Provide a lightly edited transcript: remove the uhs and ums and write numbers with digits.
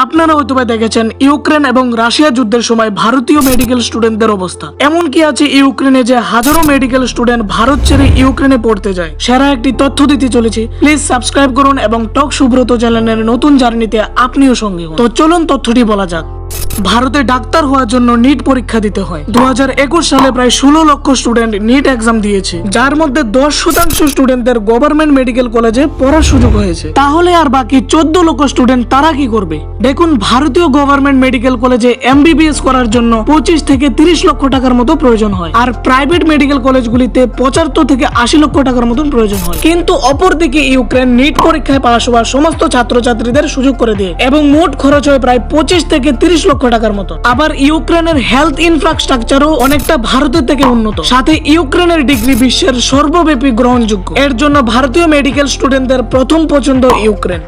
আপনারা হয়তোবা দেখেছেন ইউক্রেন এবং রাশিয়া যুদ্ধের সময় ভারতীয় মেডিকেল স্টুডেন্টদের অবস্থা। এমন কি আছে ইউক্রেনে যে হাজারো মেডিকেল স্টুডেন্ট ভারত ছেড়ে ইউক্রেনে পড়তে যায়। সেরা একটি তথ্য দিতে চলেছি, প্লিজ সাবস্ক্রাইব করুন এবং টক সুব্রত চ্যানেলের নতুন জার্নিতে আপনিও সঙ্গী হন। তো চলুন তথ্যটি বলা যাক। ভারতে ডাক্তার হওয়ার জন্য নিট পরীক্ষা দিতে হয়। 2021 সালে প্রায় 16 লক্ষ স্টুডেন্ট নিট এক্সাম দিয়েছে, যার মধ্যে 10% স্টুডেন্টদের গভর্নমেন্ট মেডিকেল কলেজে পড়ার সুযোগ হয়েছে। তাহলে আর বাকি 14 লক্ষ স্টুডেন্ট তারা কি করবে? দেখুন, ভারতীয় গভর্নমেন্ট মেডিকেল কলেজে MBBS করার জন্য 25 থেকে 30 লক্ষ টাকার মতো প্রয়োজন হয়, আর প্রাইভেট মেডিকেল কলেজগুলিতে 75 থেকে 80 লক্ষ টাকার মতন প্রয়োজন হয়। কিন্তু অপরদিকে ইউক্রেন নিট পরীক্ষায় পাশ হওয়ার সমস্ত ছাত্রছাত্রীদের সুযোগ করে দেয় এবং মোট খরচ হয় প্রায় 25 থেকে 30 লক্ষ টাকার মতো। আবার ইউক্রেনের হেলথ ইনফ্রাস্ট্রাকচারও অনেকটা ভারতের থেকে উন্নত। সাথে ইউক্রেনের ডিগ্রি বিশ্বের সর্বব্যাপী গ্রহণযোগ্য। এর জন্য ভারতীয় মেডিকেল স্টুডেন্টদের প্রথম পছন্দ ইউক্রেন।